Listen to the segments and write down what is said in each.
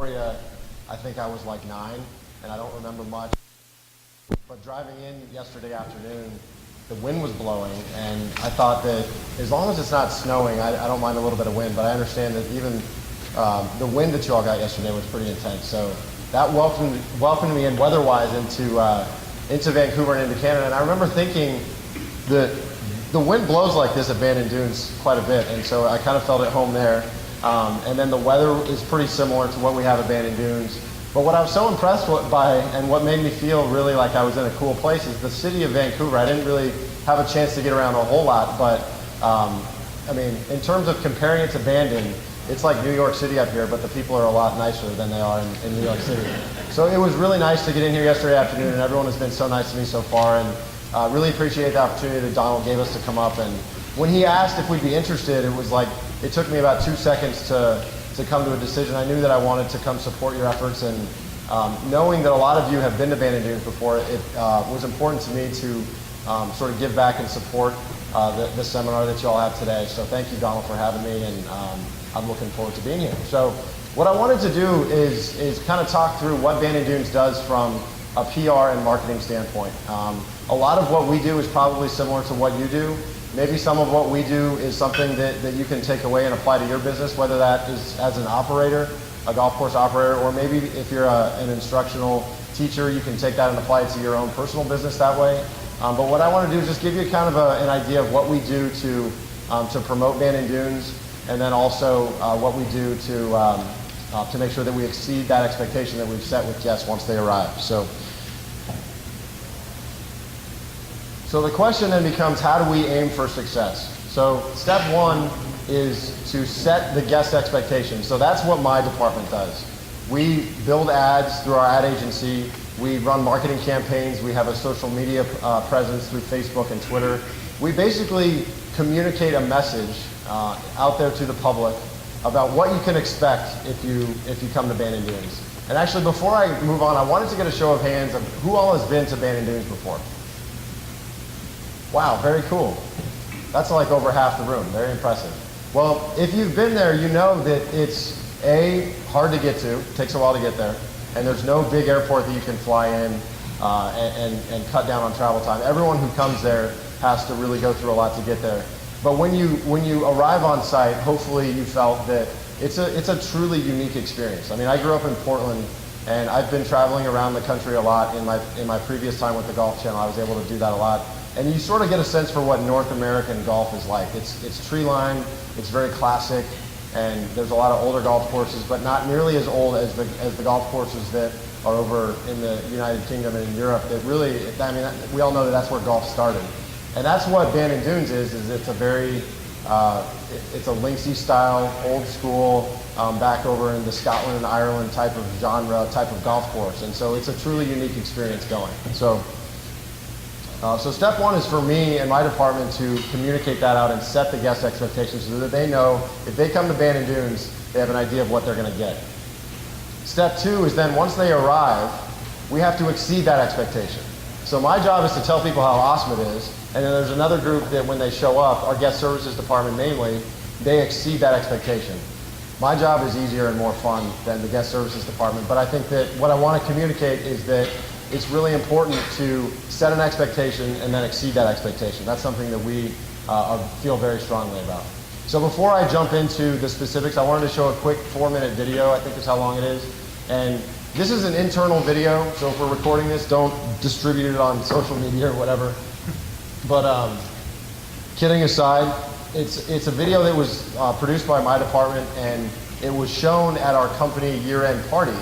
Victoria, I think I was like 9, and I don't remember much. But driving in yesterday afternoon, the wind was blowing, and I thought that as long as it's not snowing, I don't mind a little bit of wind, but I understand that even the wind that you all got yesterday was pretty intense. So that welcomed me in weather-wise into Vancouver and into Canada. And I remember thinking that the wind blows like this at Bandon Dunes quite a bit, and so I kind of felt at home there. And then the weather is pretty similar to what we have at Bandon Dunes. But what I was so impressed by, and what made me feel really like I was in a cool place, is the city of Vancouver. I didn't really have a chance to get around a whole lot, but I mean, in terms of comparing it to Bandon, it's like New York City up here, but the people are a lot nicer than they are in New York City. So it was really nice to get in here yesterday afternoon, and everyone has been so nice to me so far, and really appreciate the opportunity that Donald gave us to come up. And when he asked if we'd be interested, it was like, it took me about 2 seconds to come to a decision. I knew that I wanted to come support your efforts, and knowing that a lot of you have been to Bandon Dunes before, it was important to me to sort of give back and support the seminar that you all have today. So thank you, Donald, for having me, and I'm looking forward to being here. So what I wanted to do is kind of talk through what Bandon Dunes does from a PR and marketing standpoint. A lot of what we do is probably similar to what you do. Maybe some of what we do is something that you can take away and apply to your business, whether that is as an operator, a golf course operator, or maybe if you're an instructional teacher, you can take that and apply it to your own personal business that way. But what I want to do is just give you kind of an idea of what we do to promote Bandon Dunes, and then also what we do to make sure that we exceed that expectation that we've set with guests once they arrive. So the question then becomes, how do we aim for success? So step one is to set the guest expectations. So that's what my department does. We build ads through our ad agency. We run marketing campaigns. We have a social media presence through Facebook and Twitter. We basically communicate a message out there to the public about what you can expect if you come to Bandon Dunes. And actually, before I move on, I wanted to get a show of hands of who all has been to Bandon Dunes before. Wow, very cool. That's like over half the room. Very impressive. Well, if you've been there, you know that it's hard to get to. It takes a while to get there. And there's no big airport that you can fly in and cut down on travel time. Everyone who comes there has to really go through a lot to get there. But when you arrive on site, hopefully you felt that it's a truly unique experience. I mean, I grew up in Portland, and I've been traveling around the country a lot in my previous time with the Golf Channel. I was able to do that a lot. And you sort of get a sense for what North American golf is like. It's tree-lined, it's very classic, and there's a lot of older golf courses, but not nearly as old as the golf courses that are over in the United Kingdom and in Europe. That really, I mean, we all know that that's where golf started. And that's what Bandon Dunes is it's a very, it's a linksy style, old school, back over in the Scotland and Ireland type of genre, type of golf course. And so it's a truly unique experience going. So step one is for me and my department to communicate that out and set the guest expectations so that they know if they come to Bandon Dunes, they have an idea of what they're going to get. Step two is then once they arrive, we have to exceed that expectation. So my job is to tell people how awesome it is, and then there's another group that when they show up, our guest services department mainly, they exceed that expectation. My job is easier and more fun than the guest services department, but I think that what I want to communicate is that it's really important to set an expectation and then exceed that expectation. That's something that we feel very strongly about. So before I jump into the specifics, I wanted to show a quick 4-minute video. I think that's how long it is. And this is an internal video, so if we're recording this, don't distribute it on social media or whatever. But kidding aside, it's a video that was produced by my department, and it was shown at our company year-end party.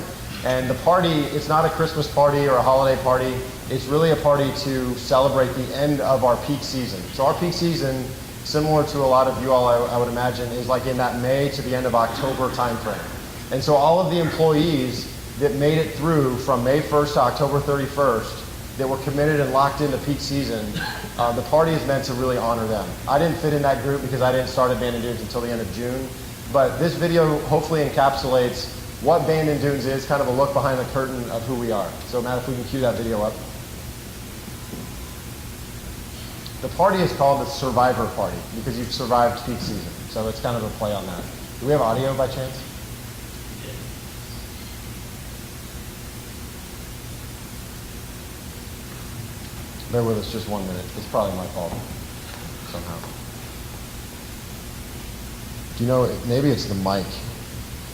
And the party, it's not a Christmas party or a holiday party. It's really a party to celebrate the end of our peak season. So our peak season, similar to a lot of you all, I would imagine, is like in that May to the end of October timeframe. And so all of the employees that made it through from May 1st to October 31st that were committed and locked into peak season, the party is meant to really honor them. I didn't fit in that group because I didn't start at Bandon Dunes until the end of June. But this video hopefully encapsulates what Bandon Dunes is, kind of a look behind the curtain of who we are. So Matt, if we can cue that video up. The party is called the Survivor Party because you've survived peak season. So it's kind of a play on that. Do we have audio by chance? Bear with us just 1 minute. It's probably my fault somehow. Do you know, maybe it's the mic.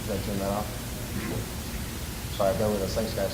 Did I turn that off? Sorry, bear with us. Thanks, guys.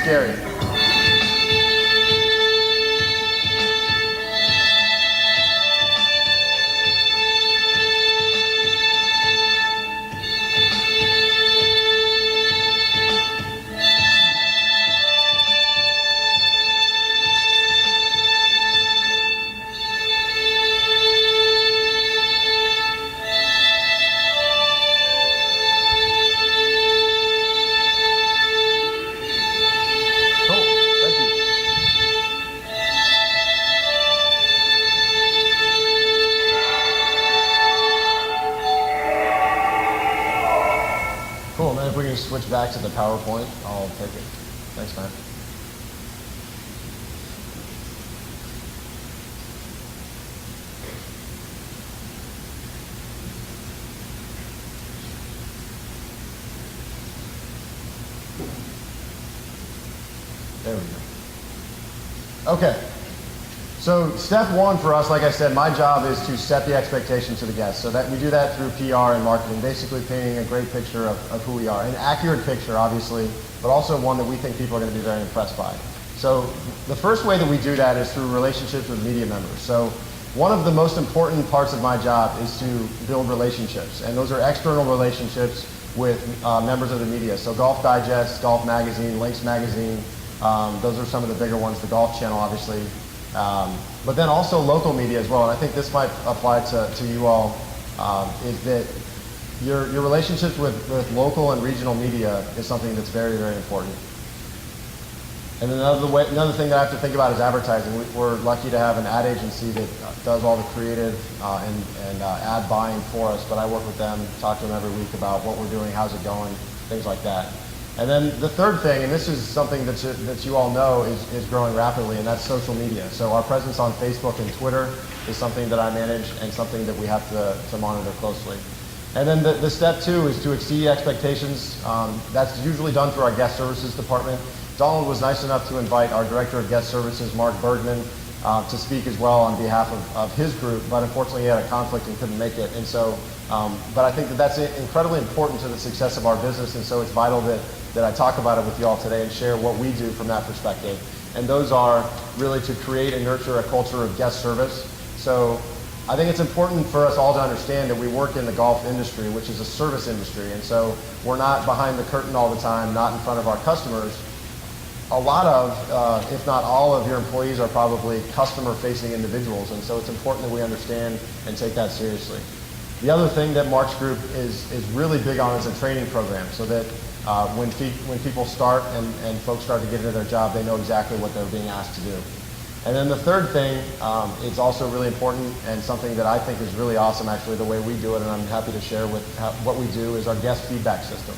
scary. Cool, man. If we can switch back to the PowerPoint, I'll take it. Thanks, man. There we go. Okay. So step one for us, like I said, my job is to set the expectations to the guests. So that we do that through PR and marketing, basically painting a great picture of who we are. An accurate picture, obviously, but also one that we think people are going to be very impressed by. So the first way that we do that is through relationships with media members. So one of the most important parts of my job is to build relationships. And those are external relationships with members of the media. So Golf Digest, Golf Magazine, Links Magazine, those are some of the bigger ones, the Golf Channel, obviously. But then also local media as well, and I think this might apply to you all, is that your relationships with local and regional media is something that's very, very important. And then another thing that I have to think about is advertising. We're lucky to have an ad agency that does all the creative and ad buying for us, but I work with them, talk to them every week about what we're doing, how's it going, things like that. And then the third thing, and this is something that you all know is growing rapidly, and that's social media. So our presence on Facebook and Twitter is something that I manage and something that we have to monitor closely. And then the step two is to exceed expectations. That's usually done through our guest services department. Donald was nice enough to invite our director of guest services, Mark Bergman, to speak as well on behalf of his group, but unfortunately he had a conflict and couldn't make it. And so, but I think that's incredibly important to the success of our business, and so it's vital that I talk about it with you all today and share what we do from that perspective. And those are really to create and nurture a culture of guest service. So I think it's important for us all to understand that we work in the golf industry, which is a service industry, and so we're not behind the curtain all the time, not in front of our customers. A lot of, if not all of your employees are probably customer-facing individuals, and so it's important that we understand and take that seriously. The other thing that Mark's group is really big on is a training program, so that when people start and folks start to get into their job, they know exactly what they're being asked to do. And then the third thing, it's also really important and something that I think is really awesome, actually, the way we do it, and I'm happy to share with what we do, is our guest feedback system.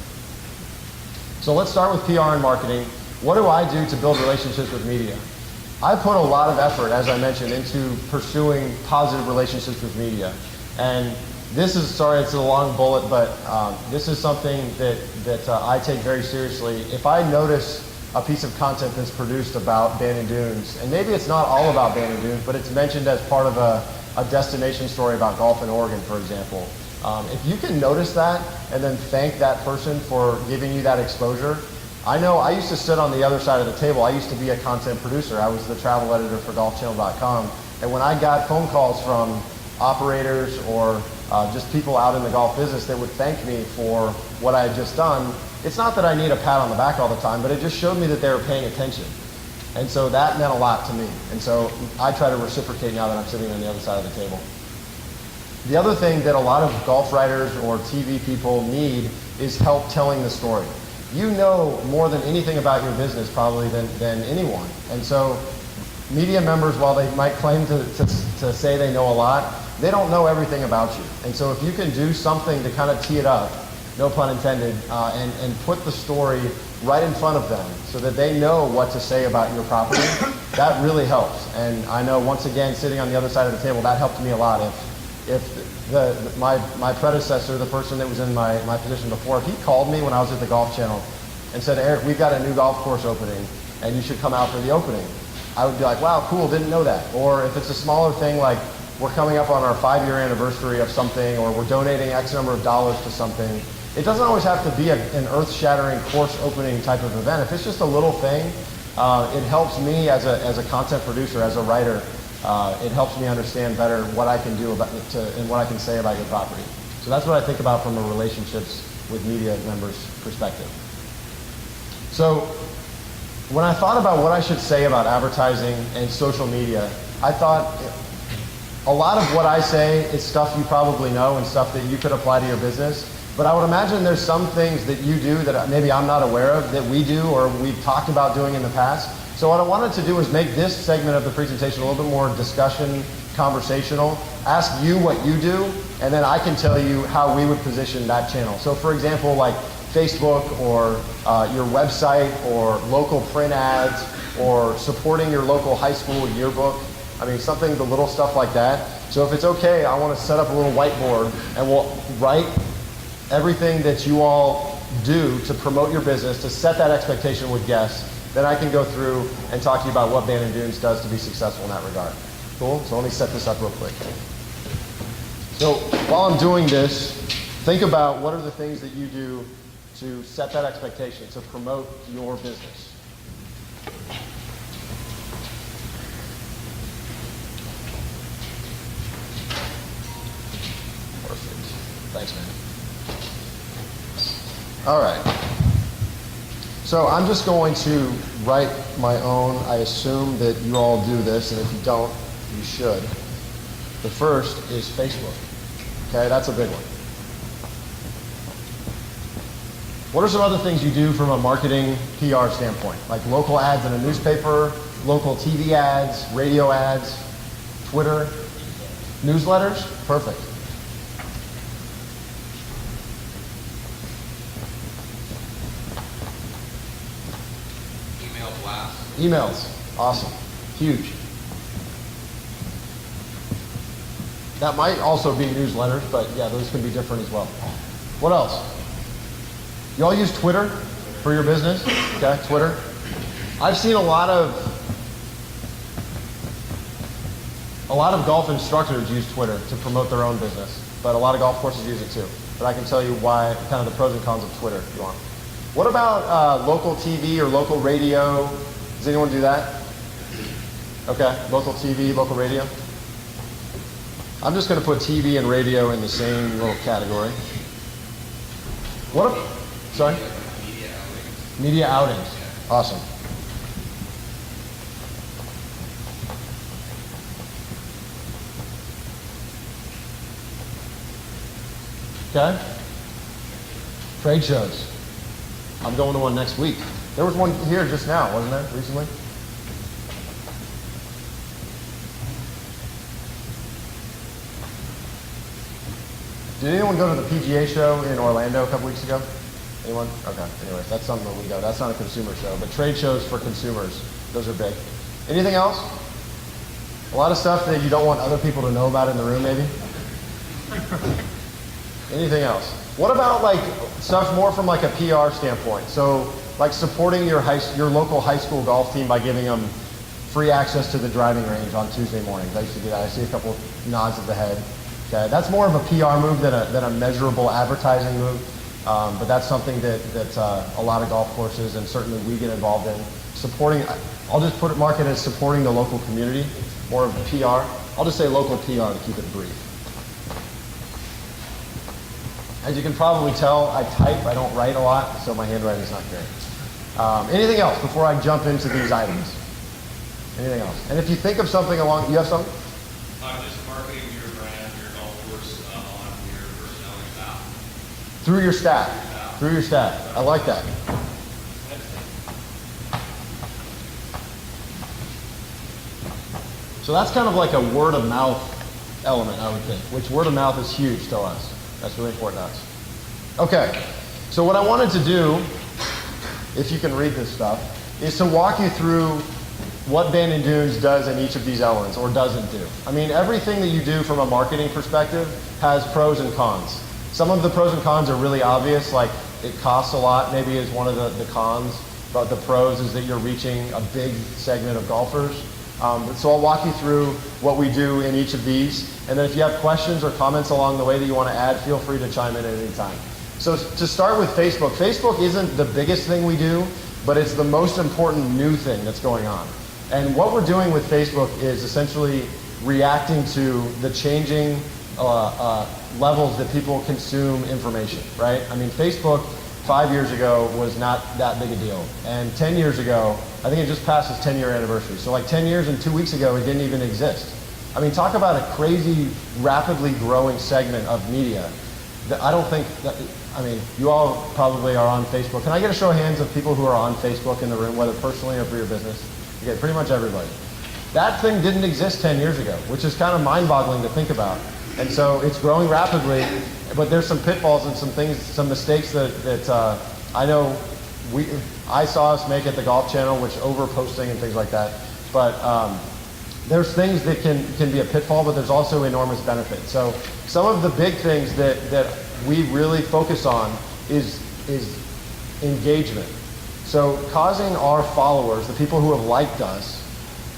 So let's start with PR and marketing. What do I do to build relationships with media? I put a lot of effort, as I mentioned, into pursuing positive relationships with media. And this is, sorry, it's a long bullet, but this is something that I take very seriously. If I notice a piece of content that's produced about Bandon Dunes, and maybe it's not all about Bandon Dunes, but it's mentioned as part of a destination story about golf in Oregon, for example. If you can notice that and then thank that person for giving you that exposure. I know I used to sit on the other side of the table. I used to be a content producer. I was the travel editor for golfchannel.com, and when I got phone calls from operators or just people out in the golf business that would thank me for what I had just done, it's not that I need a pat on the back all the time, but it just showed me that they were paying attention. And so that meant a lot to me. And so I try to reciprocate now that I'm sitting on the other side of the table. The other thing that a lot of golf writers or TV people need is help telling the story. You know more than anything about your business probably than anyone. And so media members, while they might claim to say they know a lot, they don't know everything about you. And so if you can do something to kind of tee it up, no pun intended, and put the story right in front of them so that they know what to say about your property, that really helps. And I know, once again, sitting on the other side of the table, that helped me a lot. If my predecessor, the person that was in my position before, if he called me when I was at the Golf Channel and said, Eric, we've got a new golf course opening and you should come out for the opening, I would be like, wow, cool, didn't know that. Or if it's a smaller thing, like we're coming up on our 5-year anniversary of something, or we're donating X number of dollars to something, It doesn't always have to be an earth-shattering, course-opening type of event. If it's just a little thing, it helps me as a content producer, as a writer. It helps me understand better what I can do about and what I can say about your property. So that's what I think about from a relationships with media members perspective. So when I thought about what I should say about advertising and social media, I thought a lot of what I say is stuff you probably know and stuff that you could apply to your business. But I would imagine there's some things that you do that maybe I'm not aware of that we do or we've talked about doing in the past. So what I wanted to do was make this segment of the presentation a little bit more discussion, conversational, ask you what you do, and then I can tell you how we would position that channel. So for example, like Facebook or your website or local print ads or supporting your local high school yearbook. I mean, something, the little stuff like that. So if it's okay, I want to set up a little whiteboard and we'll write everything that you all do to promote your business, to set that expectation with guests. Then I can go through and talk to you about what Bandon Dunes does to be successful in that regard. Cool? So let me set this up real quick. So while I'm doing this, think about what are the things that you do to set that expectation, to promote your business. Perfect. Thanks, man. All right. So I'm just going to write my own. I assume that you all do this, and if you don't, you should. The first is Facebook. Okay, that's a big one. What are some other things you do from a marketing PR standpoint? Like local ads in a newspaper, local TV ads, radio ads, Twitter, newsletters? Perfect. Email blast. Emails, awesome, huge. That might also be newsletters, but yeah, those can be different as well. What else? You all use Twitter for your business? Okay, Twitter. I've seen a lot of golf instructors use Twitter to promote their own business, but a lot of golf courses use it too. But I can tell you why, kind of the pros and cons of Twitter if you want. What about local TV or local radio? Does anyone do that? Okay, local TV, local radio. I'm just going to put TV and radio in the same little category. What? Sorry? Media outings. Media outings. Awesome. Okay. Trade shows. I'm going to one next week. There was one here just now, wasn't there, recently? Did anyone go to the PGA show in Orlando a couple weeks ago? Anyone? Okay, anyways, that's something that we go. That's not a consumer show, but trade shows for consumers, those are big. Anything else? A lot of stuff that you don't want other people to know about in the room, maybe? Anything else? What about like stuff more from like a PR standpoint? So like supporting your local high school golf team by giving them free access to the driving range on Tuesday mornings. I used to do that. I see a couple nods of the head. Okay, that's more of a PR move than a measurable advertising move, but that's something that a lot of golf courses and certainly we get involved in. Supporting, I'll just mark it as supporting the local community, more of a PR. I'll just say local PR to keep it brief. As you can probably tell, I type, I don't write a lot, so my handwriting is not great. Anything else before I jump into these items? Anything else? And if you think of something along, you have something? Just marketing your brand, your golf course on your personnel and staff. Through your staff. Through your staff. I like that. So that's kind of like a word of mouth element, I would think, which word of mouth is huge to us. That's really important to us. Okay, so what I wanted to do, if you can read this stuff, is to walk you through what Bandon Dunes does in each of these elements, or doesn't do. I mean, everything that you do from a marketing perspective has pros and cons. Some of the pros and cons are really obvious, like it costs a lot, maybe is one of the cons, but the pros is that you're reaching a big segment of golfers. So I'll walk you through what we do in each of these, and then if you have questions or comments along the way that you want to add, feel free to chime in at any time. So to start with Facebook, Facebook isn't the biggest thing we do, but it's the most important new thing that's going on. And what we're doing with Facebook is essentially reacting to the changing levels that people consume information, right? I mean, Facebook 5 years ago was not that big a deal. And 10 years ago, I think it just passed its 10-year anniversary. So like 10 years and 2 weeks ago, it didn't even exist. I mean, talk about a crazy, rapidly growing segment of media. That I don't think that, I mean, you all probably are on Facebook. Can I get a show of hands of people who are on Facebook in the room, whether personally or for your business? Okay, pretty much everybody. That thing didn't exist 10 years ago, which is kind of mind-boggling to think about. And so it's growing rapidly, but there's some pitfalls and some things, some mistakes that I know I saw us make at the Golf Channel, which over-posting and things like that. But there's things that can be a pitfall, but there's also enormous benefit. So some of the big things that we really focus on is engagement. So causing our followers, the people who have liked us,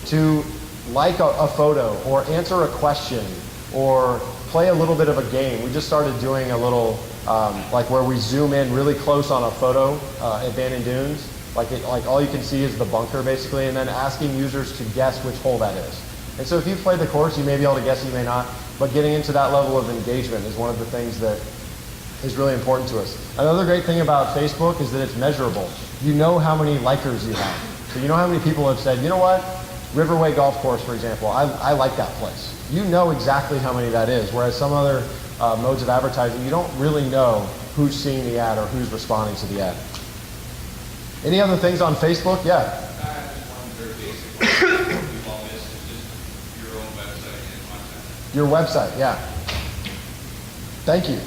to like a photo or answer a question or play a little bit of a game. We just started doing a little, like where we zoom in really close on a photo at Bandon Dunes. Like all you can see is the bunker basically, and then asking users to guess which hole that is. And so if you've played the course, you may be able to guess, you may not, but getting into that level of engagement is one of the things that is really important to us. Another great thing about Facebook is that it's measurable. You know how many likers you have. So you know how many people have said, you know what, Riverway Golf Course, for example, I like that place. You know exactly how many that is, whereas some other modes of advertising, you don't really know who's seeing the ad or who's responding to the ad. Any other things on Facebook? Yeah. One very basic one we've all missed is just your own website and content. Your website, yeah. Thank you.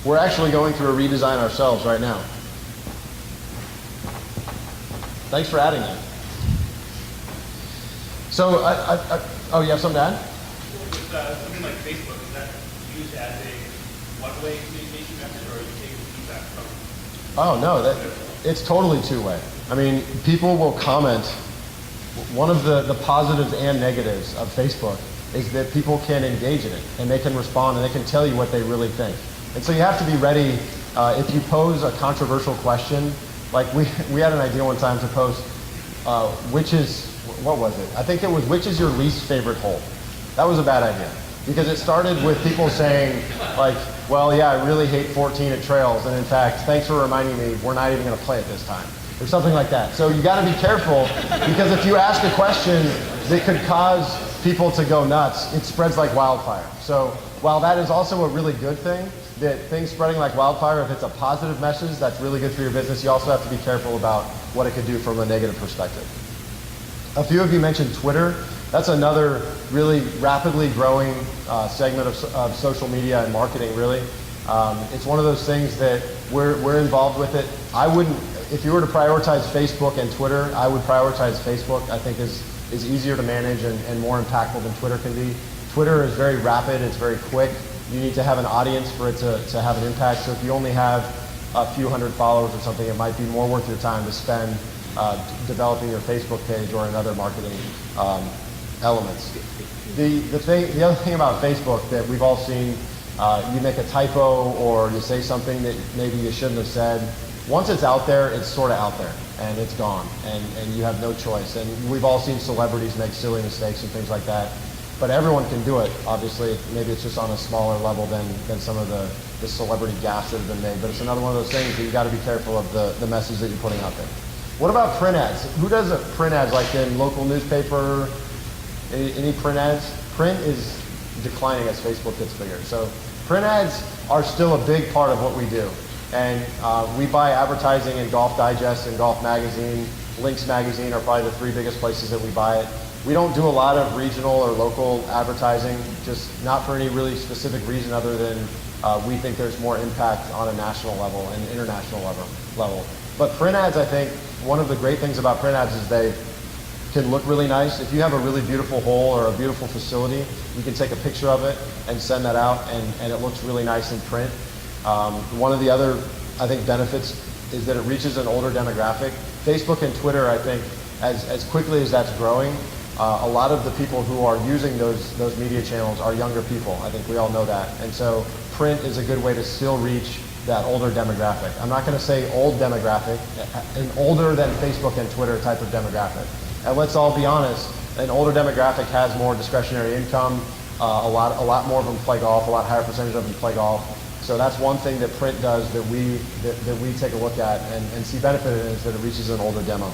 We're actually going through a redesign ourselves right now. Thanks for adding that. So, oh, you have something to add? With something like Facebook, is that used as a one-way communication method, or are you taking feedback from it? Oh, no, it's totally two-way. I mean, people will comment. One of the positives and negatives of Facebook is that people can engage in it, and they can respond, and they can tell you what they really think. And so you have to be ready. If you pose a controversial question, like we had an idea one time to post, what was it? I think it was, which is your least favorite hole? That was a bad idea. Because it started with people saying, like, well, yeah, I really hate 14 at Trails, and in fact, thanks for reminding me, we're not even going to play it this time. Or something like that. So you got to be careful, because if you ask a question that could cause people to go nuts, it spreads like wildfire. So while that is also a really good thing, that things spreading like wildfire, if it's a positive message, that's really good for your business, you also have to be careful about what it could do from a negative perspective. A few of you mentioned Twitter. That's another really rapidly growing segment of social media and marketing, really. It's one of those things that we're involved with it. I wouldn't, if you were to prioritize Facebook and Twitter, I would prioritize Facebook. I think is easier to manage and more impactful than Twitter can be. Twitter is very rapid, it's very quick. You need to have an audience for it to have an impact. So if you only have a few hundred followers or something, it might be more worth your time to spend developing your Facebook page or in other marketing elements. The other thing about Facebook that we've all seen, you make a typo or you say something that maybe you shouldn't have said. Once it's out there, it's sort of out there and it's gone and you have no choice. And we've all seen celebrities make silly mistakes and things like that. But everyone can do it, obviously. Maybe it's just on a smaller level than some of the celebrity gaffes that have been made. But it's another one of those things that you got to be careful of the message that you're putting out there. What about print ads? Who does print ads, like in local newspaper? Any print ads? Print is declining as Facebook gets bigger. So print ads are still a big part of what we do. And we buy advertising in Golf Digest and Golf Magazine. Links Magazine are probably the three biggest places that we buy it. We don't do a lot of regional or local advertising, just not for any really specific reason other than we think there's more impact on a national level and international level. But print ads, I think, one of the great things about print ads is they can look really nice. If you have a really beautiful hole or a beautiful facility, you can take a picture of it and send that out, and it looks really nice in print. One of the other, I think, benefits is that it reaches an older demographic. Facebook and Twitter, I think, as quickly as that's growing, a lot of the people who are using those media channels are younger people. I think we all know that. And so print is a good way to still reach that older demographic. I'm not going to say old demographic, an older than Facebook and Twitter type of demographic. And let's all be honest, an older demographic has more discretionary income. A lot more of them play golf. A lot higher percentage of them play golf. So that's one thing that print does that we take a look at and see benefit in, is that it reaches an older demo.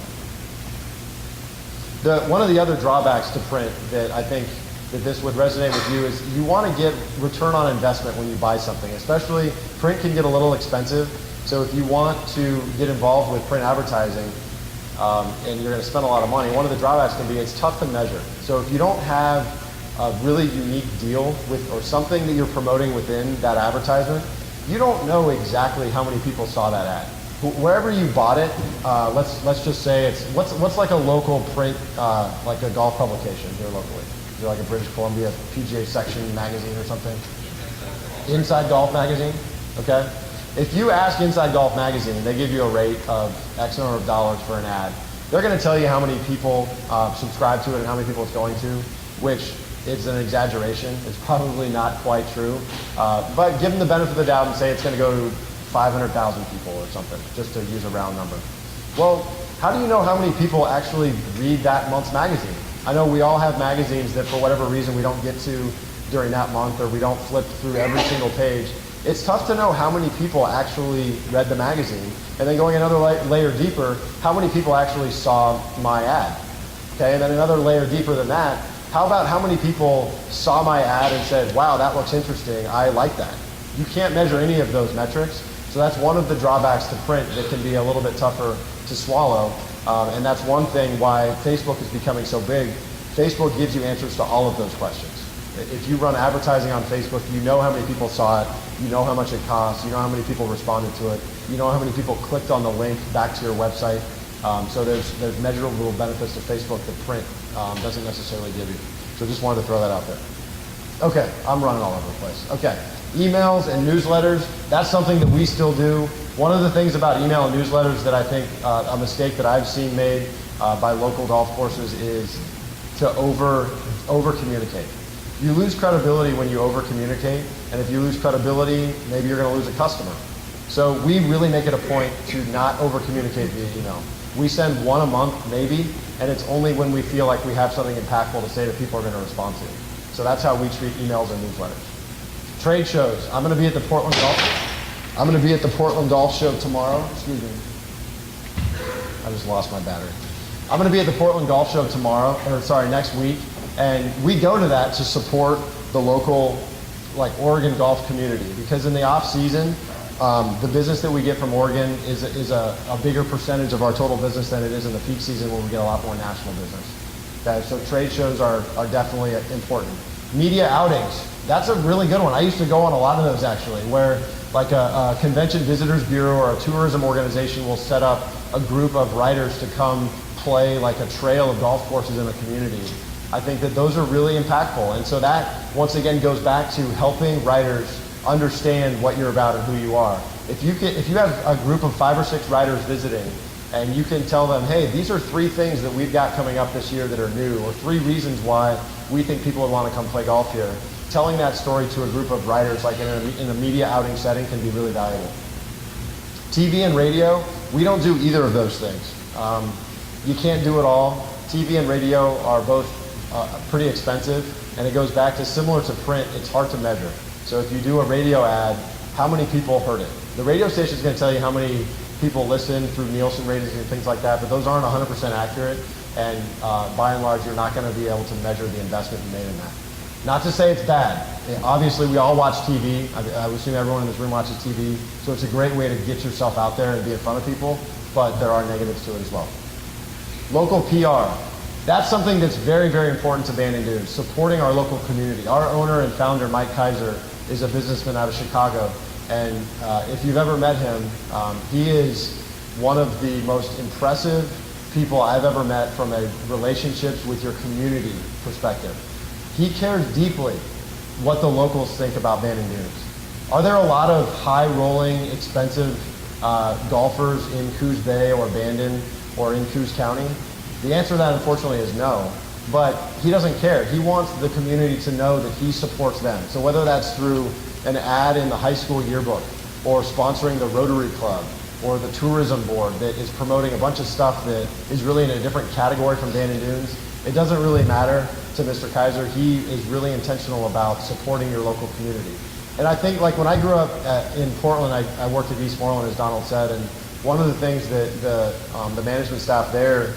One of the other drawbacks to print that I think that this would resonate with you is you want to get return on investment when you buy something. Especially print can get a little expensive. So if you want to get involved with print advertising and you're going to spend a lot of money, one of the drawbacks can be it's tough to measure. So if you don't have a really unique deal with or something that you're promoting within that advertisement, you don't know exactly how many people saw that ad. Wherever you bought it, let's just say it's what's like a local print, like a golf publication here locally. Is it like a British Columbia PGA section magazine or something? Inside Golf magazine. Okay. If you ask Inside Golf magazine, they give you a rate of X number of dollars for an ad. They're going to tell you how many people subscribe to it and how many people it's going to, which is an exaggeration. It's probably not quite true. But give them the benefit of the doubt and say it's going to go to 500,000 people or something, just to use a round number. Well, how do you know how many people actually read that month's magazine? I know we all have magazines that for whatever reason we don't get to during that month, or we don't flip through every single page. It's tough to know how many people actually read the magazine. And then going another layer deeper, how many people actually saw my ad? Okay, and then another layer deeper than that, how about how many people saw my ad and said, wow, that looks interesting, I like that? You can't measure any of those metrics. So that's one of the drawbacks to print that can be a little bit tougher to swallow. And that's one thing why Facebook is becoming so big. Facebook gives you answers to all of those questions. If you run advertising on Facebook, you know how many people saw it, you know how much it costs, you know how many people responded to it, you know how many people clicked on the link back to your website. So there's measurable benefits to Facebook that print doesn't necessarily give you. So just wanted to throw that out there. Okay, I'm running all over the place. Okay, emails and newsletters, that's something that we still do. One of the things about email and newsletters that I think a mistake that I've seen made by local golf courses is to over communicate. You lose credibility when you over communicate, and if you lose credibility, maybe you're going to lose a customer. So we really make it a point to not over communicate via email. We send one a month maybe, and it's only when we feel like we have something impactful to say that people are going to respond to. So that's how we treat emails and newsletters. Trade shows. I'm going to be at the Portland Golf Show tomorrow. Excuse me. I just lost my battery. I'm going to be at the Portland Golf Show next week, and we go to that to support the local, like, Oregon golf community, because in the off season, the business that we get from Oregon is a bigger percentage of our total business than it is in the peak season, where we get a lot more national business. Okay, so trade shows are definitely important. Media outings, that's a really good one. I used to go on a lot of those actually, where like a convention visitors bureau or a tourism organization will set up a group of writers to come play like a trail of golf courses in the community. I think that those are really impactful. And so that, once again, goes back to helping writers understand what you're about and who you are. If you have a group of 5 or 6 writers visiting, and you can tell them, hey, these are 3 things that we've got coming up this year that are new, or 3 reasons why we think people would want to come play golf here. Telling that story to a group of writers, like in a media outing setting, can be really valuable. TV and radio, we don't do either of those things. You can't do it all. TV and radio are both pretty expensive, and it goes back to similar to print, it's hard to measure. So if you do a radio ad, how many people heard it? The radio station is going to tell you how many people listen through Nielsen ratings and things like that, but those aren't 100% accurate, and by and large, you're not going to be able to measure the investment you made in that. Not to say it's bad. Obviously, we all watch TV. I would assume everyone in this room watches TV, so it's a great way to get yourself out there and be in front of people, but there are negatives to it as well. Local PR. That's something that's very, very important to Bandon Dunes, supporting our local community. Our owner and founder, Mike Kaiser, is a businessman out of Chicago, and if you've ever met him, he is one of the most impressive people I've ever met from a relationships with your community perspective. He cares deeply what the locals think about Bandon Dunes. Are there a lot of high-rolling, expensive golfers in Coos Bay or Bandon or in Coos County? The answer to that, unfortunately, is no. But he doesn't care. He wants the community to know that he supports them. So whether that's through an ad in the high school yearbook, or sponsoring the Rotary Club, or the tourism board that is promoting a bunch of stuff that is really in a different category from Bandon Dunes. It doesn't really matter to Mr. Kaiser. He is really intentional about supporting your local community. And I think, like, when I grew up in Portland, I worked at Eastmoreland, as Donald said, and one of the things that the management staff there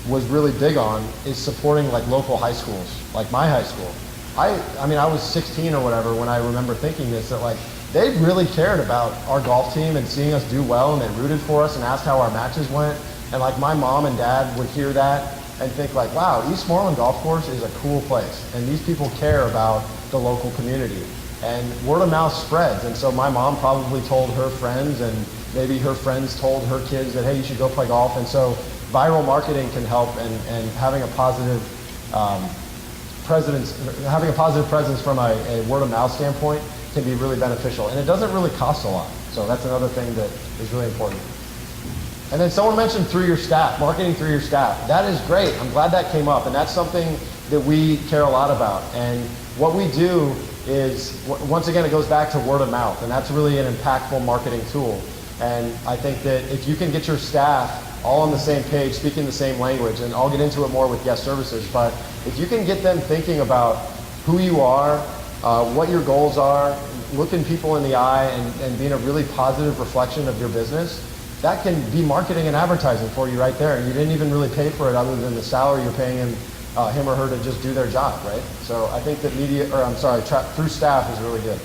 was really big on is supporting, like, local high schools, like my high school. I mean, I was 16 or whatever when I remember thinking this, that, like, they really cared about our golf team and seeing us do well, and they rooted for us and asked how our matches went. And, like, my mom and dad would hear that and think, like, wow, Eastmoreland Golf Course is a cool place, and these people care about the local community. And word of mouth spreads, and so my mom probably told her friends, and maybe her friends told her kids that, hey, you should go play golf. And so viral marketing can help, and having a positive presence from a word of mouth standpoint can be really beneficial, and it doesn't really cost a lot. So that's another thing that is really important. And then someone mentioned through your staff, marketing through your staff. That is great. I'm glad that came up, and that's something that we care a lot about. And what we do is, once again, it goes back to word of mouth, and that's really an impactful marketing tool. And I think that if you can get your staff all on the same page, speaking the same language, and I'll get into it more with guest services, but if you can get them thinking about who you are, what your goals are, looking people in the eye, and being a really positive reflection of your business, that can be marketing and advertising for you right there. And you didn't even really pay for it other than the salary you're paying him or her to just do their job, right? So I think that through staff is really good.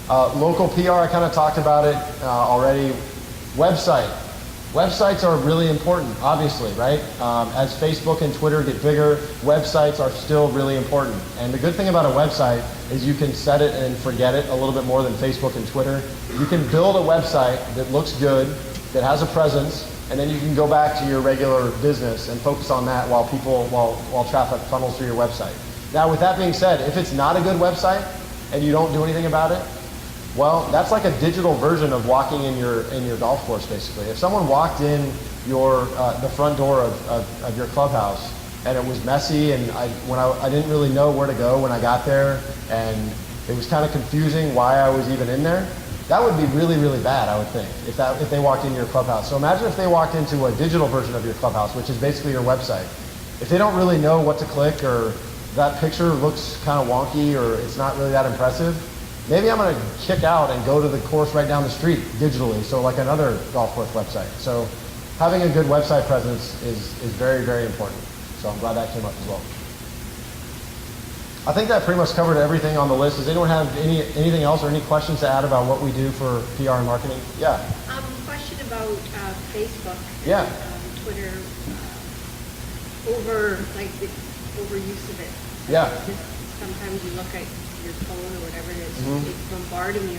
Local PR, I kind of talked about it already. Websites are really important, obviously, right? As Facebook and Twitter get bigger, websites are still really important. And the good thing about a website is you can set it and forget it a little bit more than Facebook and Twitter. You can build a website that looks good, that has a presence, and then you can go back to your regular business and focus on that while traffic funnels through your website. Now, with that being said, if it's not a good website and you don't do anything about it, well, that's like a digital version of walking in your golf course, basically. If someone walked in the front door of your clubhouse and it was messy, and I didn't really know where to go when I got there, and it was kind of confusing why I was even in there, that would be really, really bad, I would think, if they walked into your clubhouse. So imagine if they walked into a digital version of your clubhouse, which is basically your website. If they don't really know what to click, or that picture looks kind of wonky, or it's not really that impressive, maybe I'm going to kick out and go to the course right down the street digitally, so like another golf course website. So having a good website presence is very, very important. So I'm glad that came up as well. I think that pretty much covered everything on the list. Does anyone have anything else or any questions to add about what we do for PR and marketing? Yeah. Question about Facebook Yeah. and Twitter, the overuse of it. Yeah. Sometimes you look at your phone or whatever it is, Mhm. it's bombarding you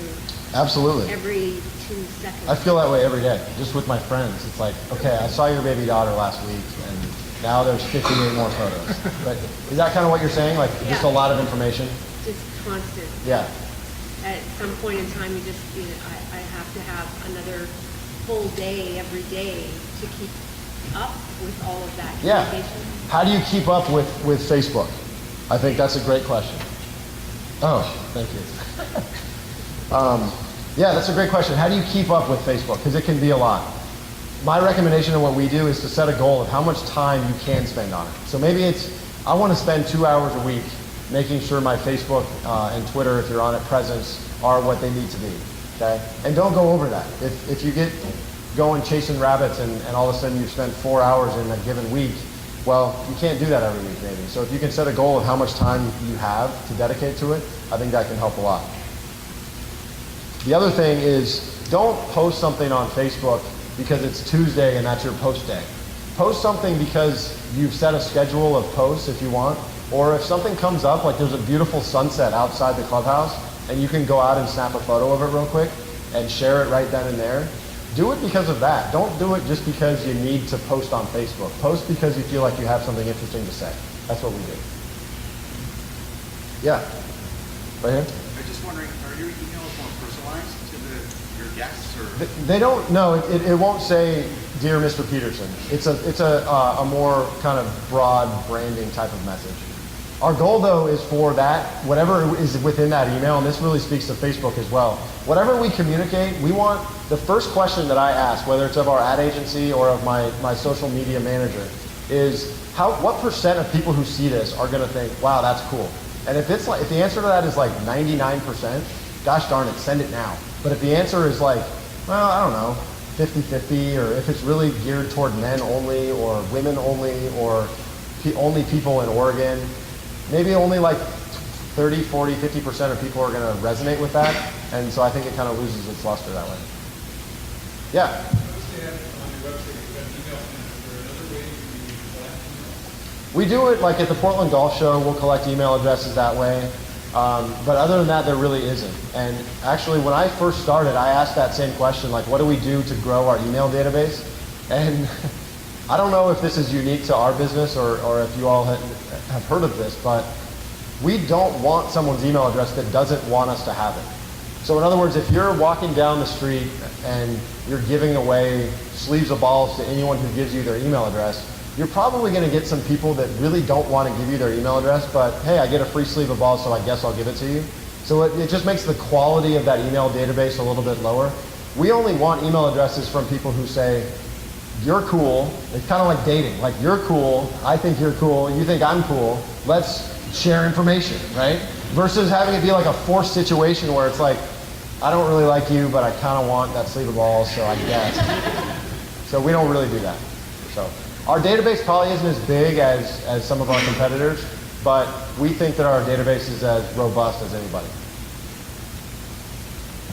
Absolutely. every 2 seconds. I feel that way every day, just with my friends. It's like, okay, I saw your baby daughter last week, and now there's 58 more photos. But is that kind of what you're saying? Like, just a Yeah. lot of information? Just constant. Yeah. At some point in time, I have to have another full day every day to keep up with all of that Yeah. communication. How do you keep up with Facebook? I think that's a great question. Oh, thank you. Yeah, that's a great question. How do you keep up with Facebook? Because it can be a lot. My recommendation of what we do is to set a goal of how much time you can spend on it. So maybe I want to spend 2 hours a week making sure my Facebook and Twitter, if you're on it, presence are what they need to be. Okay? And don't go over that. If you get going chasing rabbits and all of a sudden you've spent 4 hours in a given week, well, you can't do that every week maybe. So if you can set a goal of how much time you have to dedicate to it, I think that can help a lot. The other thing is, don't post something on Facebook because it's Tuesday and that's your post day. Post something because you've set a schedule of posts if you want, or if something comes up, like there's a beautiful sunset outside the clubhouse, and you can go out and snap a photo of it real quick and share it right then and there. Do it because of that. Don't do it just because you need to post on Facebook. Post because you feel like you have something interesting to say. That's what we do. Yeah. Right here? I'm just wondering, are your emails more personalized to your guests, or? They don't. No, it won't say "Dear Mr. Peterson." It's a more kind of broad branding type of message. Our goal though is for that, whatever is within that email, and this really speaks to Facebook as well. Whatever we communicate, we want the first question that I ask, whether it's of our ad agency or of my social media manager, is what percent of people who see this are gonna think, wow, that's cool. And if the answer to that is like 99%, gosh darn it, send it now. But if the answer is like, well, I don't know, 50-50, or if it's really geared toward men only, or women only, or only people in Oregon, maybe only like 30, 40, 50% of people are going to resonate with that. And so I think it kind of loses its luster that way. Yeah? We do it like at the Portland Golf Show, we'll collect email addresses that way. But other than that, there really isn't. And actually, when I first started, I asked that same question, like, what do we do to grow our email database? And I don't know if this is unique to our business or if you all have heard of this, but we don't want someone's email address that doesn't want us to have it. So in other words, if you're walking down the street and you're giving away sleeves of balls to anyone who gives you their email address, you're probably going to get some people that really don't want to give you their email address, but hey, I get a free sleeve of balls, so I guess I'll give it to you. So it just makes the quality of that email database a little bit lower. We only want email addresses from people who say, you're cool. It's kind of like dating. Like, you're cool, I think you're cool, you think I'm cool, let's share information, right? Versus having it be like a forced situation where it's like, I don't really like you, but I kind of want that sleeve of balls, so I guess. So we don't really do that. So our database probably isn't as big as some of our competitors, but we think that our database is as robust as anybody.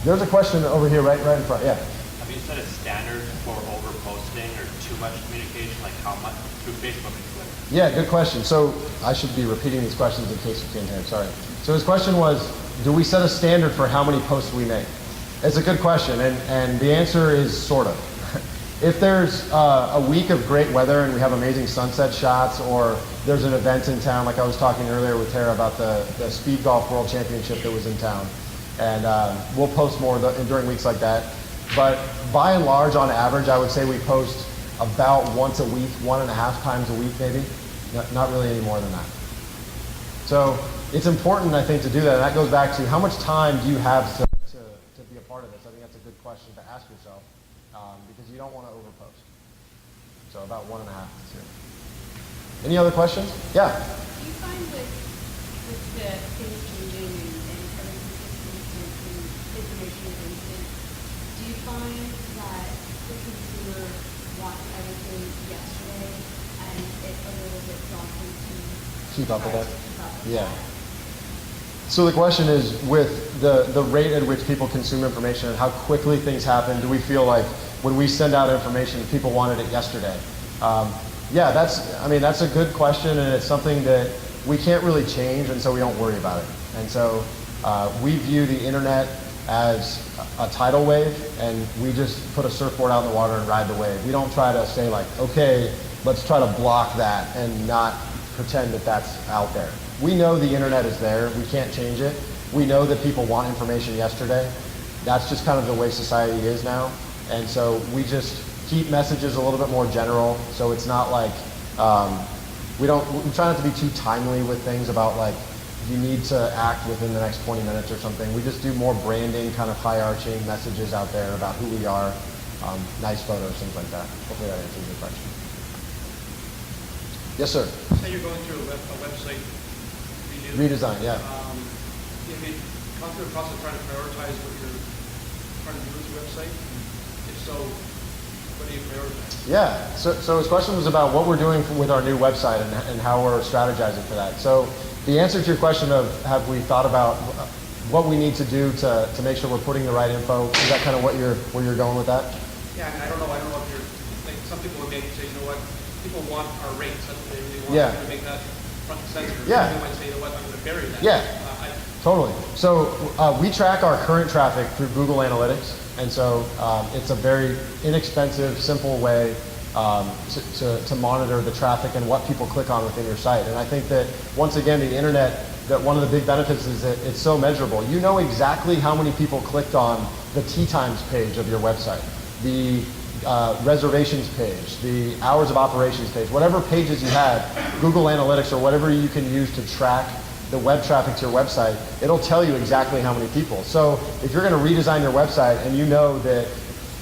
There's a question over here, right in front. Yeah. Have you set a standard for over-posting or too much communication, like how much through Facebook and Twitter? Yeah, good question. So I should be repeating these questions in case you can't hear. Sorry. So his question was, do we set a standard for how many posts we make? It's a good question, and the answer is sort of. If there's a week of great weather and we have amazing sunset shots, or there's an event in town, like I was talking earlier with Tara about the Speed Golf World Championship that was in town, and we'll post more during weeks like that. But by and large, on average, I would say we post about once a week, 1.5 times a week maybe, not really any more than that. So it's important, I think, to do that, and that goes back to how much time do you have to be a part of this? I think that's a good question to ask yourself. Because you don't want to overpost. So about 1.5 to 2. Any other questions? Yeah. Do you find with the things changing and everything instant and information is instant, do you find that the consumer wants everything yesterday and it's a little bit daunting to Keep up with that? keep up with Yeah. that? So the question is, with the rate at which people consume information and how quickly things happen, do we feel like when we send out information, people wanted it yesterday? Yeah, that's a good question, and it's something that we can't really change, and so we don't worry about it. And so we view the internet as a tidal wave, and we just put a surfboard out in the water and ride the wave. We don't try to say like, okay, let's try to block that and not pretend that that's out there. We know the internet is there. We can't change it. We know that people want information yesterday. That's just kind of the way society is now. And so we just keep messages a little bit more general. So it's not like, we try not to be too timely with things about like, you need to act within the next 20 minutes or something. We just do more branding, kind of high-arching messages out there about who we are, nice photos, things like that. Hopefully that answers your question. Yes, sir. Say you're going through a website Redesign, yeah. If you come through a process of trying to prioritize what you're trying to do with your website, if so, what do you prioritize? Yeah, so his question was about what we're doing with our new website and how we're strategizing for that. So the answer to your question of have we thought about what we need to do to make sure we're putting the right info, is that kind of where you're going with that? Yeah, and I don't know if you're, like, some people would maybe say, you know what, people want our rates, that's what they really want, Yeah. to make that front and center. Yeah. They might say, you know what, I'm going to bury that. Yeah. Totally. So we track our current traffic through Google Analytics, and so it's a very inexpensive, simple way to monitor the traffic and what people click on within your site. And I think that, once again, the internet, that one of the big benefits is that it's so measurable. You know exactly how many people clicked on the tee times page of your website, the reservations page, the hours of operations page, whatever pages you have, Google Analytics or whatever you can use to track the web traffic to your website, it'll tell you exactly how many people. So if you're going to redesign your website and you know that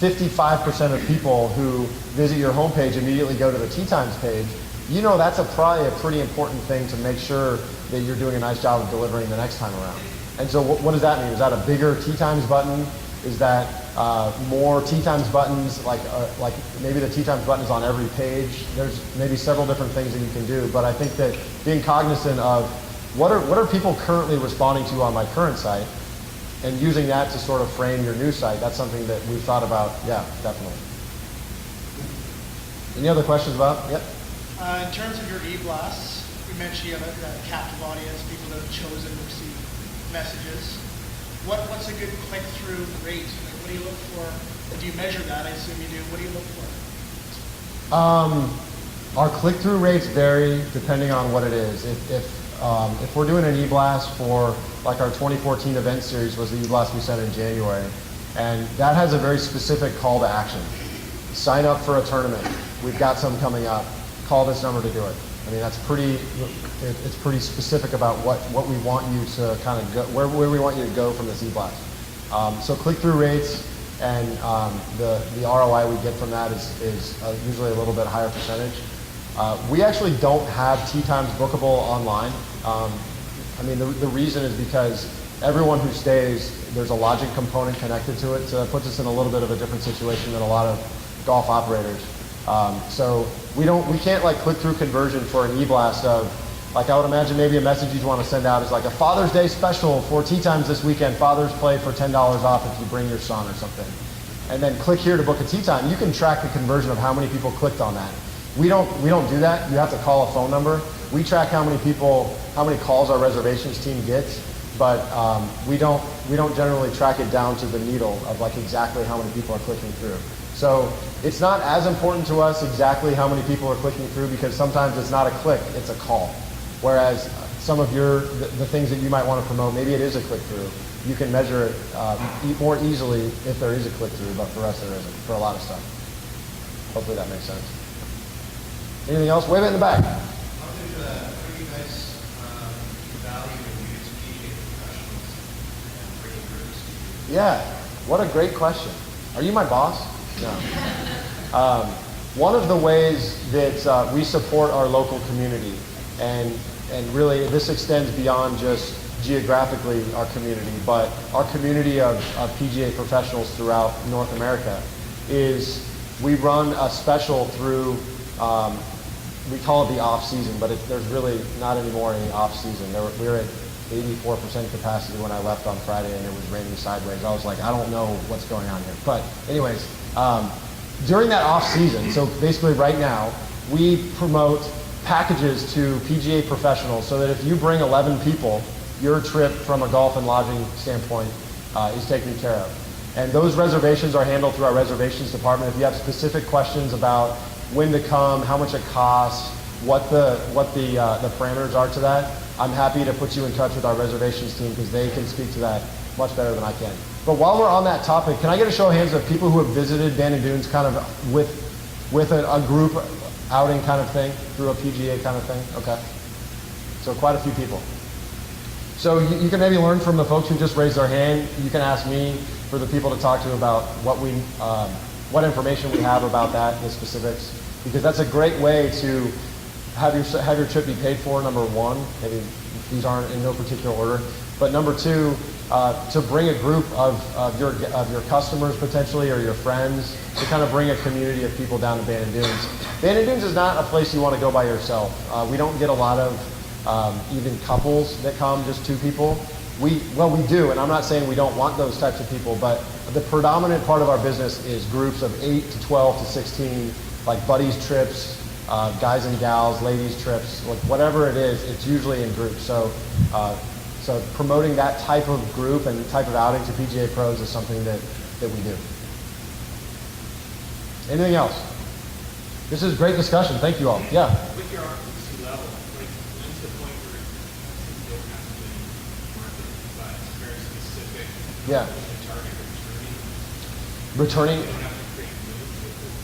55% of people who visit your homepage immediately go to the Tee Times page, you know that's probably a pretty important thing to make sure that you're doing a nice job of delivering the next time around. And so what does that mean? Is that a bigger Tee Times button? Is that more Tee Times buttons, like maybe the Tee Times button is on every page? There's maybe several different things that you can do, but I think that being cognizant of what are people currently responding to on my current site, and using that to sort of frame your new site, that's something that we've thought about, yeah, definitely. Any other questions about? Yep. In terms of your e-blasts, you mentioned you have a captive audience, people that have chosen to receive messages. What's a good click-through rate? Like, what do you look for? Do you measure that? I assume you do. What do you look for? Our click-through rates vary depending on what it is. If we're doing an e-blast for, like our 2014 event series was the e-blast we sent in January, and that has a very specific call to action. Sign up for a tournament. We've got some coming up. Call this number to do it. I mean, it's pretty specific about what we want you to kind of go, where we want you to go from this e-blast. So click-through rates and the ROI we get from that is usually a little bit higher percentage. We actually don't have Tee Times bookable online. I mean, the reason is because everyone who stays, there's a logic component connected to it, so that puts us in a little bit of a different situation than a lot of golf operators. So we can't like click through conversion for an e-blast of, like I would imagine maybe a message you'd want to send out is like a Father's Day special for Tee Times this weekend, fathers play for $10 off if you bring your son or something. And then click here to book a tee time. You can track the conversion of how many people clicked on that. We don't do that. You have to call a phone number. We track how many calls our reservations team gets, but we don't generally track it down to the needle of like exactly how many people are clicking through. So it's not as important to us exactly how many people are clicking through, because sometimes it's not a click, it's a call. Whereas some of the things that you might want to promote, maybe it is a click through. You can measure it more easily if there is a click through, but for us there isn't, for a lot of stuff. Hopefully that makes sense. Anything else? Way in the back. How do you guys value and use PGA professionals and bringing groups? Yeah, what a great question. Are you my boss? No. One of the ways that we support our local community, and really this extends beyond just geographically our community, but our community of PGA professionals throughout North America, is we run a special through, we call it the off season, but there's really not anymore any off season. We were at 84% capacity when I left on Friday, and it was raining sideways. I was like, I don't know what's going on here. But anyways, during that off season, so basically right now, we promote packages to PGA professionals so that if you bring 11 people, your trip from a golf and lodging standpoint is taken care of. And those reservations are handled through our reservations department. If you have specific questions about when to come, how much it costs, what the parameters are to that, I'm happy to put you in touch with our reservations team, because they can speak to that much better than I can. But while we're on that topic, can I get a show of hands of people who have visited Bandon Dunes kind of with a group outing kind of thing, through a PGA kind of thing? Okay. So quite a few people. So you can maybe learn from the folks who just raised their hand. You can ask me for the people to talk to about what information we have about that, the specifics, because that's a great way to have your trip be paid for, number one. Maybe these aren't in no particular order. But number two, to bring a group of your customers potentially, or your friends, to kind of bring a community of people down to Bandon Dunes. Bandon Dunes is not a place you want to go by yourself. We don't get a lot of even couples that come, just two people. We do, and I'm not saying we don't want those types of people, but the predominant part of our business is groups of 8 to 12 to 16, like buddies trips, guys and gals, ladies trips, like whatever it is, it's usually in groups. So promoting that type of group and type of outing to PGA pros is something that we do. Anything else? This is a great discussion. Thank you all. Yeah. With your occupancy level, like when's the point where you don't have to market, but it's very specific? Yeah. The target returning. Returning. You don't have to create moves with it.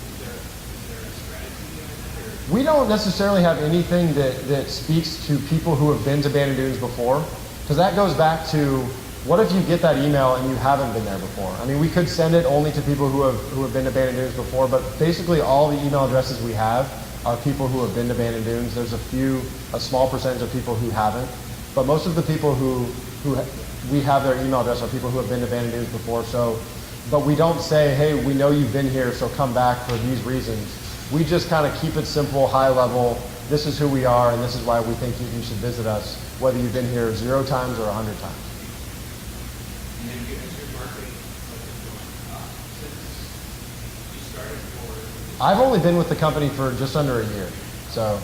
We don't necessarily have anything that speaks to people who have been to Bandon Dunes before, because that goes back to, what if you get that email and you haven't been there before? I mean, we could send it only to people who have been to Bandon Dunes before, but basically all the email addresses we have are people who have been to Bandon Dunes. There's a small percentage of people who haven't, but most of the people who we have their email address are people who have been to Bandon Dunes before. So, but we don't say, hey, we know you've been here, so come back for these reasons. We just kind of keep it simple, high level. This is who we are, and this is why we think you should visit us, whether you've been here 0 times or 100 times. And then as your marketing, since you started for... I've only been with the company for just under a year. So,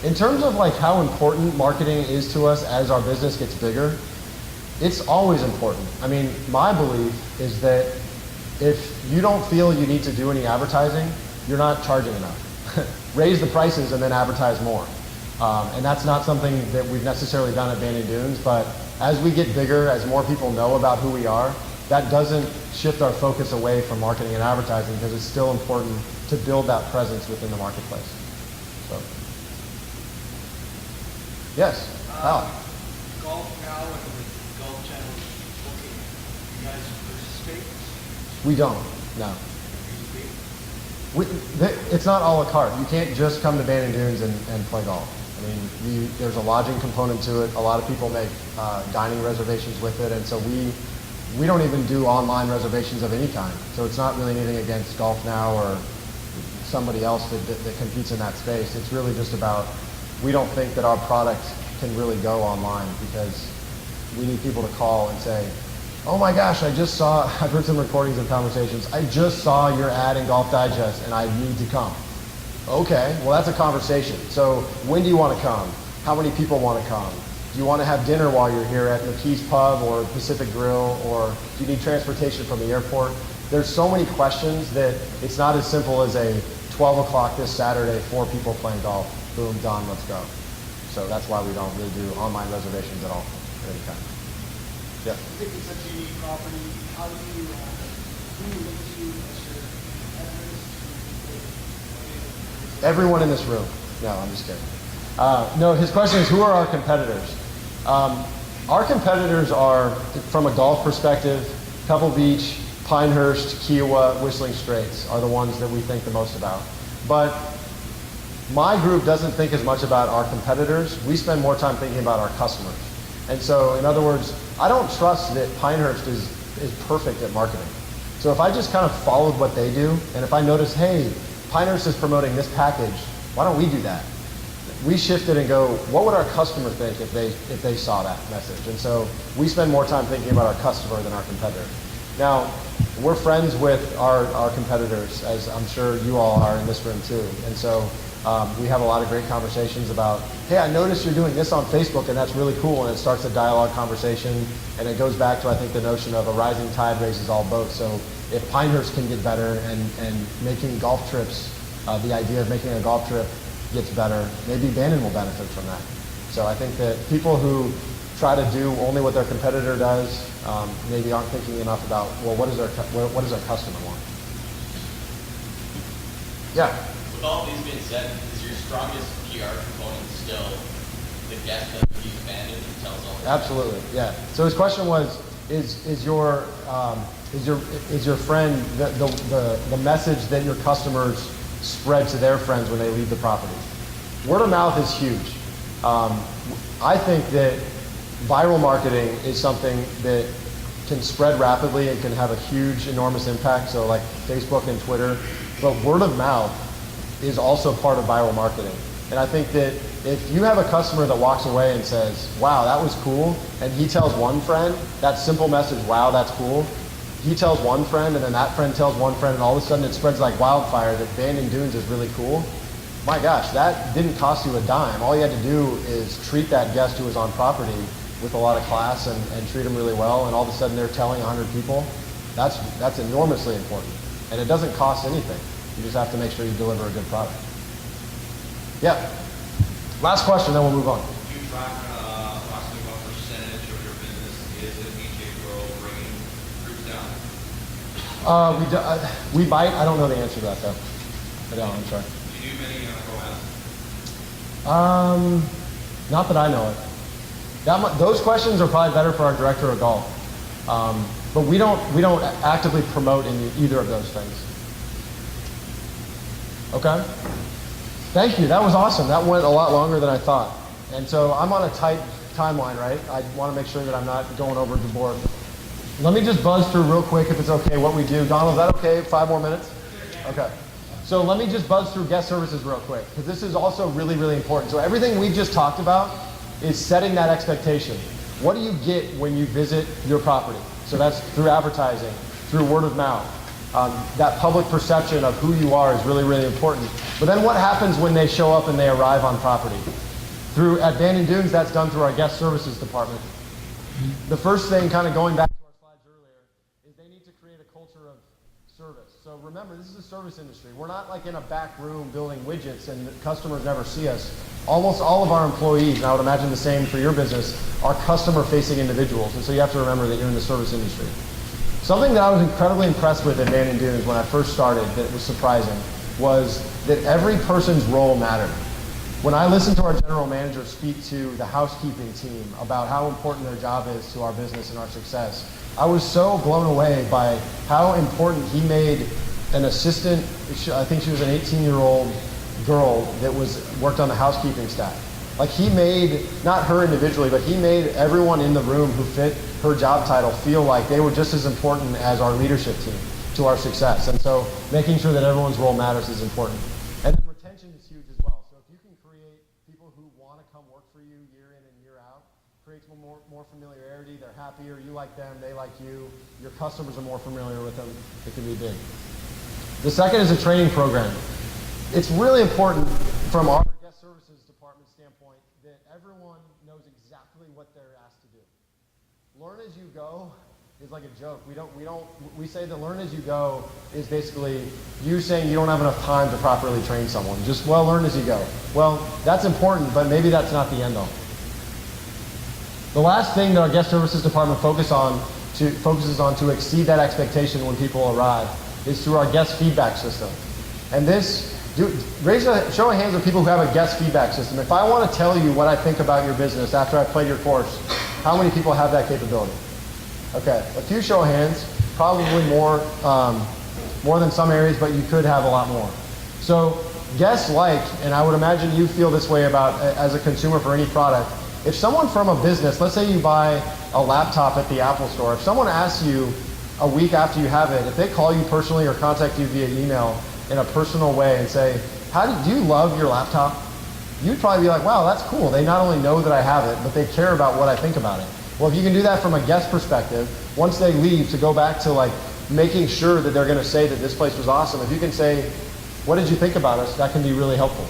in terms of like how important marketing is to us as our business gets bigger, it's always important. I mean, my belief is that if you don't feel you need to do any advertising, you're not charging enough. Raise the prices and then advertise more. And that's not something that we've necessarily done at Bandon Dunes, but as we get bigger, as more people know about who we are, that doesn't shift our focus away from marketing and advertising, because it's still important to build that presence within the marketplace. So, yes, Al. Golf Now and the Golf Channel booking, you guys participate? We don't, no. It's not a la carte. You can't just come to Bandon Dunes and play golf. I mean, there's a lodging component to it. A lot of people make dining reservations with it, and so we don't even do online reservations of any kind. So it's not really anything against Golf Now or somebody else that competes in that space. It's really just about, we don't think that our product can really go online, because we need people to call and say, oh my gosh, I've heard some recordings and conversations, I just saw your ad in Golf Digest and I need to come. Okay, well that's a conversation. So when do you want to come? How many people want to come? Do you want to have dinner while you're here at McKee's Pub or Pacific Grill, or do you need transportation from the airport? There's so many questions that it's not as simple as a 12 o'clock this Saturday, 4 people playing golf, boom, done, let's go. So that's why we don't really do online reservations at all at any time. Yeah. I think it's such a unique property. How do you, who do you look to as your competitors? Everyone in this room. No, I'm just kidding. No, his question is, who are our competitors? Our competitors are, from a golf perspective, Pebble Beach, Pinehurst, Kiowa, Whistling Straits are the ones that we think the most about. But my group doesn't think as much about our competitors. We spend more time thinking about our customers. And so, in other words, I don't trust that Pinehurst is perfect at marketing. So if I just kind of followed what they do, and if I notice, hey, Pinehurst is promoting this package, why don't we do that? We shift it and go, what would our customer think if they saw that message? And so we spend more time thinking about our customer than our competitor. Now, we're friends with our competitors, as I'm sure you all are in this room too. And so we have a lot of great conversations about, hey, I noticed you're doing this on Facebook and that's really cool, and it starts a dialogue conversation, and it goes back to, I think, the notion of a rising tide raises all boats. So if Pinehurst can get better and making golf trips, the idea of making a golf trip gets better, maybe Bandon will benefit from that. So I think that people who try to do only what their competitor does maybe aren't thinking enough about, well, what does our customer want? Yeah. With all these being said, is your strongest PR component still the guest that leaves Bandon and tells all the Absolutely, yeah. So his question was, is your friend the message that your customers spread to their friends when they leave the property? Word of mouth is huge. I think that viral marketing is something that can spread rapidly and can have a huge, enormous impact. So like Facebook and Twitter, but word of mouth is also part of viral marketing. And I think that if you have a customer that walks away and says, wow, that was cool, and he tells one friend, that simple message, wow, that's cool, he tells one friend, and then that friend tells one friend, and all of a sudden it spreads like wildfire that Bandon Dunes is really cool. My gosh, that didn't cost you a dime. All you had to do is treat that guest who was on property with a lot of class and treat them really well, and all of a sudden they're telling 100 people. That's enormously important. And it doesn't cost anything. You just have to make sure you deliver a good product. Yeah. Last question, then we'll move on. Do you track approximately what percentage of your business is in PGA World bringing groups down? We bite. I don't know the answer to that though. I don't, I'm sorry. Do you do many ROAS? Not that I know of. Those questions are probably better for our director of golf. But we don't actively promote in either of those things. Okay? Thank you. That was awesome. That went a lot longer than I thought. And so I'm on a tight timeline, right? I want to make sure that I'm not going over the board. Let me just buzz through real quick, if it's okay, what we do. Donald, is that okay? 5 more minutes? Okay. So let me just buzz through guest services real quick, because this is also really, really important. So everything we just talked about is setting that expectation. What do you get when you visit your property? So that's through advertising, through word of mouth. That public perception of who you are is really, really important. But then what happens when they show up and they arrive on property? At Bandon Dunes, that's done through our guest services department. The first thing, kind of going back to our slides earlier, is they need to create a culture of service. So remember, this is a service industry. We're not like in a back room building widgets and the customers never see us. Almost all of our employees, and I would imagine the same for your business, are customer-facing individuals. And so you have to remember that you're in the service industry. Something that I was incredibly impressed with at Bandon Dunes when I first started that was surprising was that every person's role mattered. When I listened to our general manager speak to the housekeeping team about how important their job is to our business and our success, I was so blown away by how important he made an assistant. I think she was an 18-year-old girl that worked on the housekeeping staff. Like, he made, not her individually, but he made everyone in the room who fit her job title feel like they were just as important as our leadership team to our success. And so making sure that everyone's role matters is important. And then retention is huge as well. So if you can create people who want to come work for you year in and year out, creates more familiarity, they're happier, you like them, they like you, your customers are more familiar with them, it can be big. The second is a training program. It's really important from our guest services department standpoint that everyone knows exactly what they're asked to do. Learn as you go is like a joke. We say that learn as you go is basically you saying you don't have enough time to properly train someone. Just, well, learn as you go. Well, that's important, but maybe that's not the end all. The last thing that our guest services department focuses on to exceed that expectation when people arrive is through our guest feedback system. And raise a show of hands of people who have a guest feedback system. If I want to tell you what I think about your business after I've played your course, how many people have that capability? Okay, a few show of hands, probably more than some areas, but you could have a lot more. So guests and I would imagine you feel this way about as a consumer for any product, if someone from a business, let's say you buy a laptop at the Apple store, if someone asks you a week after you have it, if they call you personally or contact you via email in a personal way and say, do you love your laptop? You'd probably be like, wow, that's cool. They not only know that I have it, but they care about what I think about it. Well, if you can do that from a guest perspective, once they leave, to go back to like making sure that they're going to say that this place was awesome, if you can say, what did you think about us? That can be really helpful.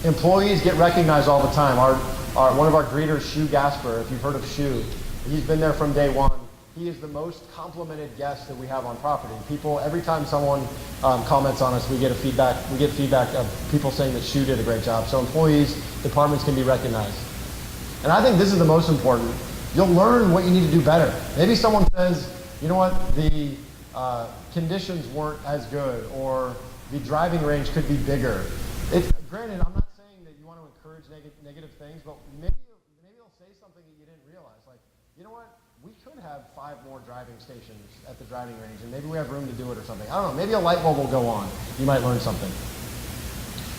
Employees get recognized all the time. One of our greeters, Shu Gasper, if you've heard of Shu, he's been there from day one. He is the most complimented guest that we have on property. People, every time someone comments on us, we get feedback of people saying that Shu did a great job. So employees, departments can be recognized. And I think this is the most important. You'll learn what you need to do better. Maybe someone says, you know what, the conditions weren't as good, or the driving range could be bigger. Granted, I'm not saying that you want to encourage negative things, but maybe they'll say something that you didn't realize. Like, you know what? We could have 5 more driving stations at the driving range, and maybe we have room to do it or something. I don't know. Maybe a light bulb will go on. You might learn something.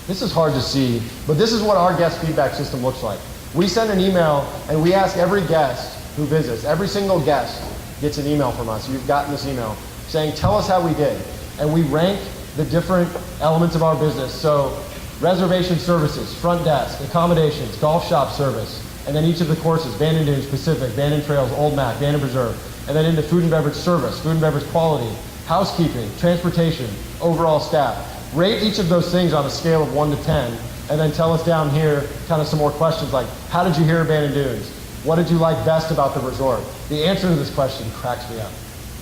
This is hard to see, but this is what our guest feedback system looks like. We send an email, and we ask every guest who visits, every single guest gets an email from us. You've gotten this email saying, tell us how we did. And we rank the different elements of our business. So reservation services, front desk, accommodations, golf shop service, and then each of the courses, Bandon Dunes, Pacific, Bandon Trails, Old Mac, Bandon Preserve, and then into food and beverage service, food and beverage quality, housekeeping, transportation, overall staff. Rate each of those things on a scale of 1 to 10, and then tell us down here kind of some more questions like, how did you hear of Bandon Dunes? What did you like best about the resort? The answer to this question cracks me up.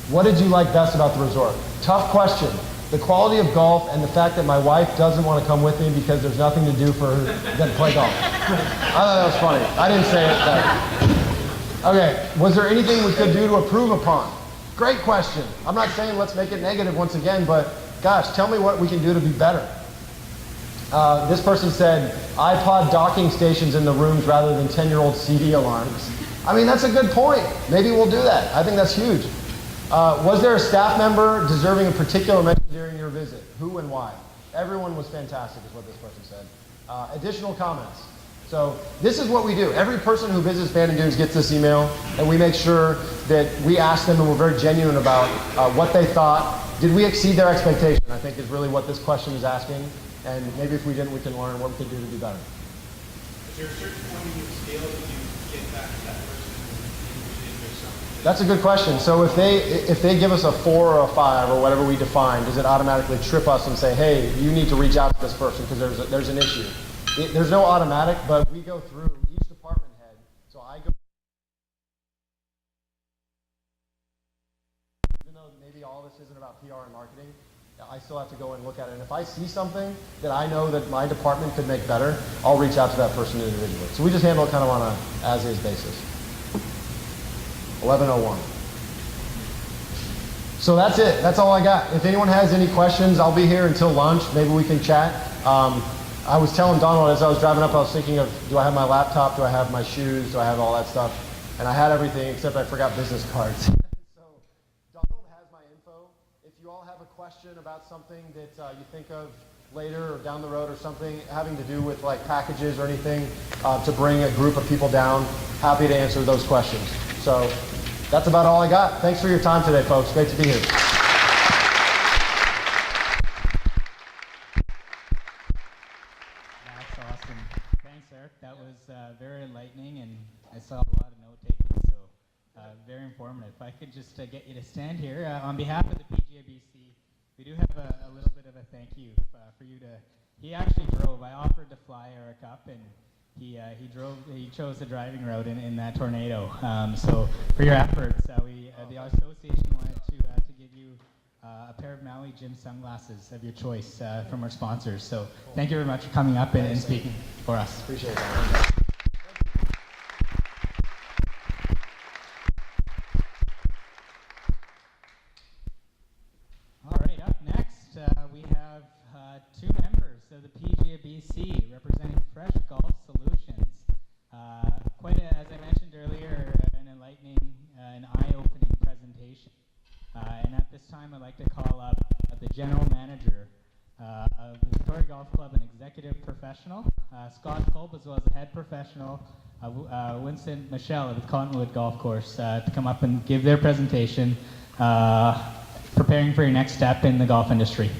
What did you like best about the resort? Tough question. The quality of golf and the fact that my wife doesn't want to come with me because there's nothing to do for her than play golf. I thought that was funny. I didn't say it. Okay, was there anything we could do to improve upon? Great question. I'm not saying let's make it negative once again, but gosh, tell me what we can do to be better. This person said, iPod docking stations in the rooms rather than 10-year-old CD alarms. I mean, that's a good point. Maybe we'll do that. I think that's huge. Was there a staff member deserving a particular mention during your visit? Who and why? Everyone was fantastic, is what this person said. Additional comments. So this is what we do. Every person who visits Bandon Dunes gets this email, and we make sure that we ask them and we're very genuine about what they thought. Did we exceed their expectation? I think is really what this question is asking. And maybe if we didn't, we can learn what we can do to do better. Is there a certain point in the scale that you get back to that person and there's something? That's a good question. So if they give us a 4 or a 5 or whatever we define, does it automatically trip us and say, hey, you need to reach out to this person because there's an issue? There's no automatic, but we go through each department head. So I go, even though maybe all this isn't about PR and marketing, I still have to go and look at it. And if I see something that I know that my department could make better, I'll reach out to that person individually. So we just handle it kind of on a as-is basis. 11:01. So that's it. That's all I got. If anyone has any questions, I'll be here until lunch. Maybe we can chat. I was telling Donald as I was driving up, I was thinking of, do I have my laptop? Do I have my shoes? Do I have all that stuff? And I had everything except I forgot business cards. So Donald has my info. If you all have a question about something that you think of later or down the road or something having to do with like packages or anything to bring a group of people down, happy to answer those questions. So that's about all I got. Thanks for your time today, folks. Great to be here. That's awesome. Thanks, Eric. That was very enlightening, and I saw a lot of note-taking, so very informative. If I could just get you to stand here. On behalf of the PGA BC, we do have a little bit of a thank you for you to... He actually drove. I offered to fly Eric up, and he chose the driving route in that tornado. So for your efforts, the association wanted to give you a pair of Maui Gym sunglasses of your choice from our sponsors. So thank you very much for coming up and speaking for us. Appreciate that. All right, up next we have two members of the PGA BC representing Fresh Golf Solutions. As I mentioned earlier, an enlightening and eye-opening presentation. And at this time, I'd like to call up the General Manager of the Victoria Golf Club and Executive Professional, Scott Kolb, as well as the Head Professional, Winston Michelle of the Cottonwood Golf Course, to come up and give their presentation, preparing for your next step in the golf industry.